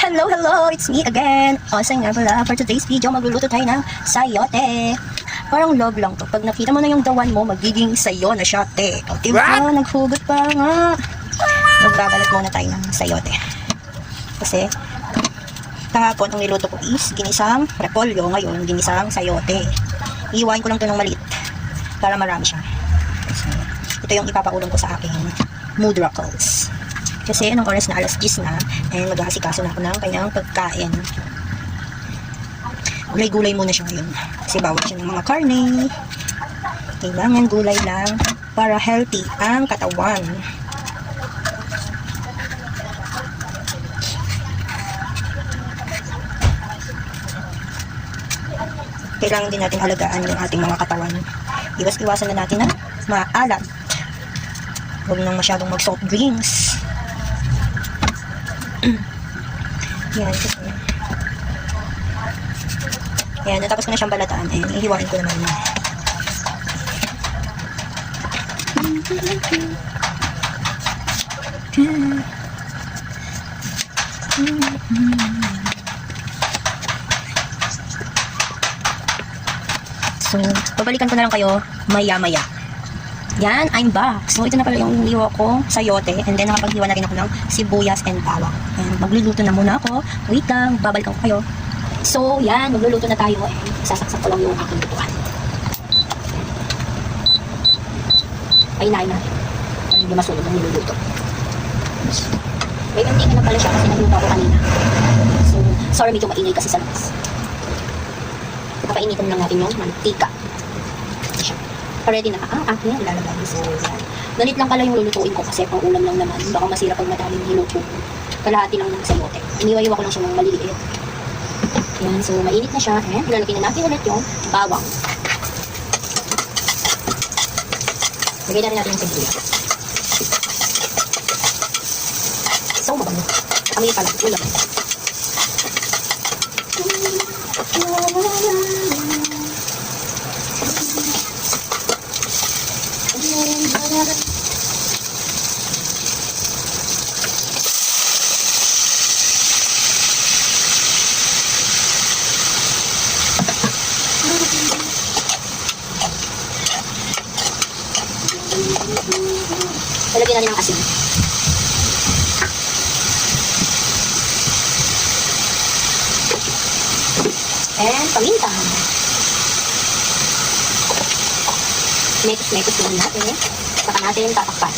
Hello! It's me again! So nga pala, for today's video, magluluto tayo ng sayote. Parang love lang to. Pag nakita mo na yung dawan mo, magiging sayo na siya, te. O, diba? Naghugot pa nga. Magbabalat muna tayo ng sayote. Kasi, kahapon, ang niluto ko is ginisang repolyo. Ngayon, ginisang sayote. Iiwain ko lang to ng maliit para marami siya. So, ito yung ipapaulam ko sa aking mood rockles. Kasi anong oras na, alas 10 na, and mag-aasikaso na ako ng kanyang pagkain. Gulay-gulay muna siya ngayon. Kasi bawal siya ng mga karne. Kailangan gulay lang para healthy ang katawan. Kailangan din natin alagaan yung ating mga katawan. Iwas-iwasan na natin na maalat. Huwag nang masyadong mag-soft drinks. Yan, kasi yan, natapos ko na siyang balataan, eh, ihiwain ko naman na. So, babalikan ko na lang kayo maya-maya. Yan, I'm back. So, ito na pala yung iniwa ko, sayote. And then, nakapaghiwa na rin ako ng sibuyas and bawang. And magluluto na muna ako. Wait lang, babalikan ko kayo. So, yan, magluluto na tayo. And sasaksak ko lang yung aking lutuan. Painahin natin. Para hindi masulog ang niluluto. May ganti na pala siya kasi nagluto ako kanina. So, sorry, medyo maingay kasi sa labas. Papainitin lang natin yung mantika. Ready na ang aking ilalagay. So, yan. Ganit lang pala yung lulutuin ko kasi pang ulam lang naman. Baka masira pag madaming niluto. Kalahati lang ng sayote. Iniwayiwa ko lang siya ng maliliit. Yan. So, mainit na siya. And ilalagay na natin ulit yung bawang. Lagay na rin natin yung sibuyas. So, mabango. Kami pala. Ulam. Lalagyan natin ng asin. And paminta. Metos lang natin. Saka natin tatakpan.